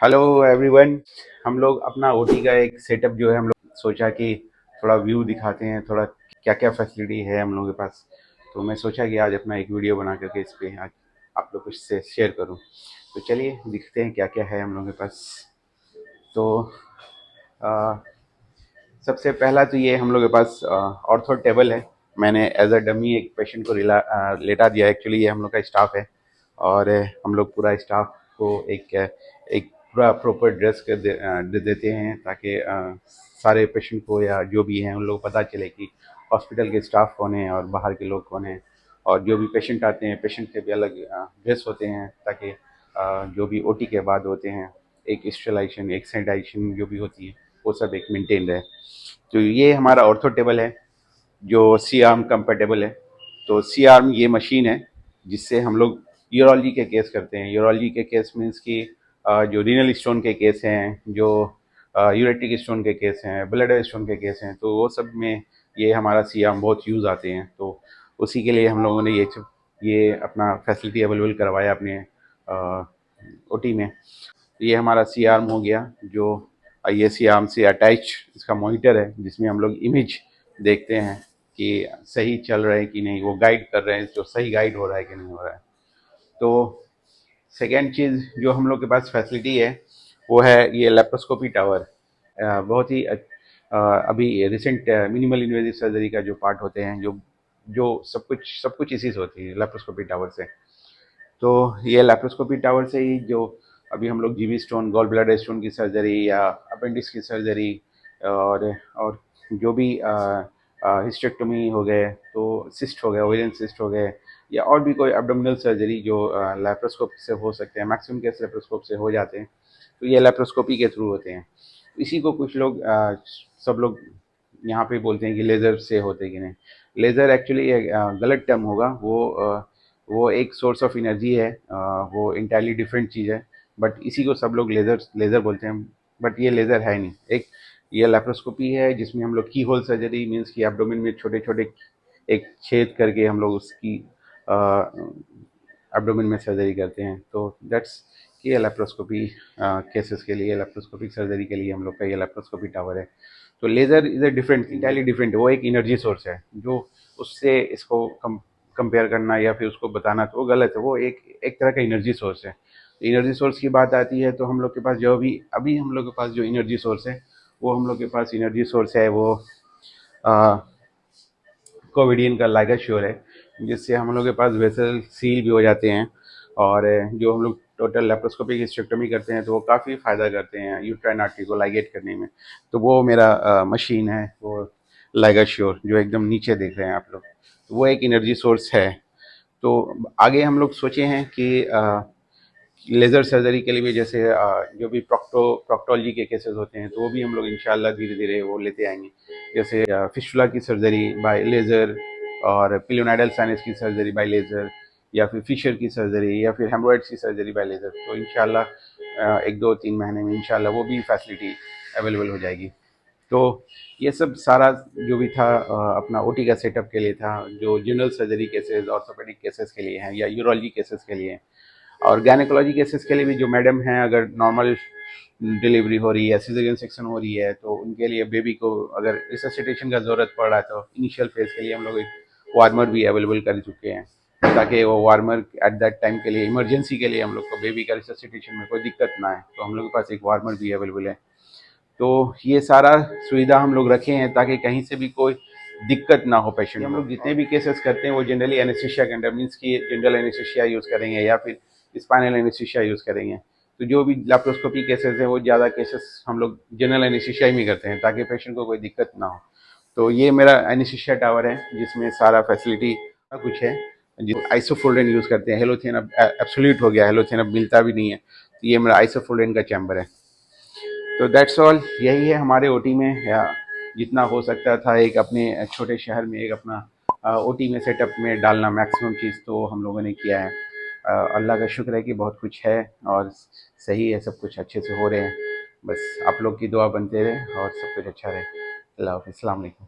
Hello everyone. हम लोग अपना ओटी का एक सेटअप जो है हम लोग सोचा कि थोड़ा व्यू दिखाते हैं, थोड़ा क्या क्या फैसिलिटी है हम लोगों के पास। तो मैं सोचा कि आज अपना एक वीडियो बना करके इस पे आज आप लोग कुछ से शेयर करूं। तो चलिए दिखते हैं क्या क्या है हम लोगों के पास। तो आ, सबसे पहला तो ये हम लोग के पास ऑर्थो टेबल है। मैंने एज अ डमी एक पेशेंट को लेटा दिया। एक्चुअली ये हम लोग का स्टाफ है और हम लोग पूरा स्टाफ को एक पूरा प्रॉपर ड्रेस दे देते हैं ताकि सारे पेशेंट को या जो भी हैं उन लोग को पता चले कि हॉस्पिटल के स्टाफ कौन है और बाहर के लोग कौन हैं। और जो भी पेशेंट आते हैं पेशेंट के भी अलग ड्रेस होते हैं ताकि जो भी ओटी के बाद होते हैं एक स्टेलाइजेशन एक सैनिटाइजेशन जो भी होती है वो सब एक मेंटेन रहे। तो ये हमारा ऑर्थो टेबल है जो सी आर्म कंपेटेबल है। तो सी आर्म ये मशीन है जिससे हम लोग यूरोलॉजी के केस करते हैं। यूरोलॉजी के केस मीन्स कि जो रीनल स्टोन के केस हैं, जो यूरेटिक स्टोन के केस हैं, ब्लड स्टोन के केस हैं, तो वो सब में ये हमारा सी आर्म बहुत यूज़ आते हैं। तो उसी के लिए हम लोगों ने ये अपना फैसिलिटी अवेलेबल करवाया अपने ओटी में। ये हमारा सी आर्म हो गया जो ये सी आर्म से अटैच इसका मॉनिटर है जिसमें हम लोग इमेज देखते हैं कि सही चल रहा है कि नहीं, वो गाइड कर रहे हैं जो सही गाइड हो रहा है कि नहीं हो रहा है। तो सेकेंड चीज़ जो हम लोग के पास फैसिलिटी है वो है ये लेप्रोस्कोपी टावर। बहुत ही अभी रिसेंट मिनिमल इन्वेजिव सर्जरी का जो पार्ट होते हैं जो जो सब कुछ इसी से होती है लेप्रोस्कोपी टावर से। तो ये लेप्रोस्कोपी टावर से ही जो अभी हम लोग जीवी स्टोन, गॉल ब्लैडर स्टोन की सर्जरी या अपेंडिक्स की सर्जरी और जो भी हिस्टेक्टोमी हो गए, तो सिस्ट हो गए, ओवेरियन सिस्ट हो गए, या और भी कोई एब्डोमिनल सर्जरी जो लेप्रोस्कोप से हो सकते हैं, मैक्सिमम केस लेप्रोस्कोप से हो जाते हैं। तो ये लेप्रोस्कोपी के थ्रू होते हैं। इसी को कुछ लोग सब लोग यहाँ पे बोलते हैं कि लेज़र से होते हैं कि नहीं। लेज़र एक्चुअली गलत टर्म होगा। वो एक सोर्स ऑफ एनर्जी है, वो इंटायरली डिफरेंट चीज़ है। बट इसी को सब लोग लेज़र लेज़र बोलते हैं। बट ये लेज़र है नहीं। एक ये लेप्रोस्कोपी है जिसमें हम लोग की होल सर्जरी मीन्स कि एब्डोमेन में छोटे छोटे एक छेद करके हम लोग उसकी एब्डोमेन में सर्जरी करते हैं। तो दैट्स ये लेप्रोस्कोपी केसेस के लिए, लेप्रोस्कोपिक सर्जरी के लिए हम लोग का ये लेप्रोस्कोपी टावर है। तो laser is a different, entirely different. वो एक एनर्जी सोर्स है जो उससे इसको कंपेयर करना या फिर उसको बताना तो वो गलत है। वो एक एक तरह का एनर्जी सोर्स है। एनर्जी सोर्स की बात आती है तो हम लोग के पास जो अभी हम लोग के पास जो एनर्जी सोर्स है वो हम लोग के पास एनर्जी सोर्स है वो कोविडियन का लाइगाश्योर है जिससे हम लोग के पास वेसल सील भी हो जाते हैं। और जो हम लोग टोटल लेप्रोस्कोपिक हिस्टेक्टोमी करते हैं तो वो काफ़ी फ़ायदा करते हैं यूट्राइन आर्टरी को लाइगेट करने में। तो वो मेरा मशीन है वो लाइगाश्योर जो एकदम नीचे देख रहे हैं आप लोग। तो वो एक एनर्जी सोर्स है। तो आगे हम लोग सोचे हैं कि लेज़र सर्जरी के लिए भी जैसे जो भी प्रोक्टोलॉजी के केसेस होते हैं तो वो भी हम लोग इंशाल्लाह धीरे धीरे वो लेते आएंगे। जैसे फिस्टुला की सर्जरी बाय लेज़र, और पिलियोनाइडल साइनस की सर्जरी बाय लेज़र, या फिर फिशर की सर्जरी, या फिर हेमोरॉइड्स की सर्जरी बाय लेज़र। तो इंशाल्लाह 1 2 3 महीने में इंशाल्लाह वो भी फैसिलिटी अवेलेबल हो जाएगी। तो ये सब सारा जो भी था अपना ओटी का सेटअप के लिए था, जो general surgery cases, orthopaedic cases के लिए हैं या यूरोलॉजी केसेस के लिए हैं। और गायनेकोलॉजी केसेस के लिए भी जो मैडम हैं, अगर नॉर्मल डिलीवरी हो रही है, सिजेरियन सेक्शन हो रही है, तो उनके लिए बेबी को अगर रिससिटेशन का ज़रूरत पड़ रहा है तो इनिशियल फेज़ के लिए हम लोग एक वार्मर भी अवेलेबल कर चुके हैं ताकि वो वार्मर एट दैट टाइम के लिए, इमरजेंसी के लिए हम लोग को बेबी का रिससिटेशन में कोई दिक्कत ना आए, तो हम लोग के पास एक वार्मर भी अवेलेबल है। तो ये सारा सुविधा हम लोग रखे हैं ताकि कहीं से भी कोई दिक्कत ना हो पेशेंट। हम लोग जितने भी केसेस करते हैं वो जनरली एनेस्थीसिया के अंडर मीन्स कि जनरल एनेस्थीसिया यूज़ करेंगे या फिर स्पाइनल एनेस्थीसिया यूज़ करेंगे। तो जो भी लेप्रोस्कोपी केसेस हैं वो ज़्यादा केसेस हम लोग जनरल एनेस्थीसिया ही में करते हैं ताकि पेशेंट को कोई दिक्कत ना हो। तो ये मेरा एनेस्थीसिया टावर है जिसमें सारा फैसिलिटी कुछ है। जो आइसोफोल्डेन यूज़ करते हैं, हेलोथेन अब एब्सोल्यूट हो गया, हेलोथेन अब मिलता भी नहीं है। तो ये मेरा आइसोफोल्डेन का चैम्बर है। तो दैट्स ऑल, यही है हमारे ओटी में। या जितना हो सकता था एक अपने छोटे शहर में एक अपना ओटी में सेटअप में डालना मैक्सिमम चीज़ तो हम लोगों ने किया है। अल्लाह का शुक्र है कि बहुत कुछ है और सही है, सब कुछ अच्छे से हो रहे हैं। बस आप लोग की दुआ बनते रहे और सब कुछ अच्छा रहे। अल्लाह हाफ़िज़, अस्सलाम वालेकुम।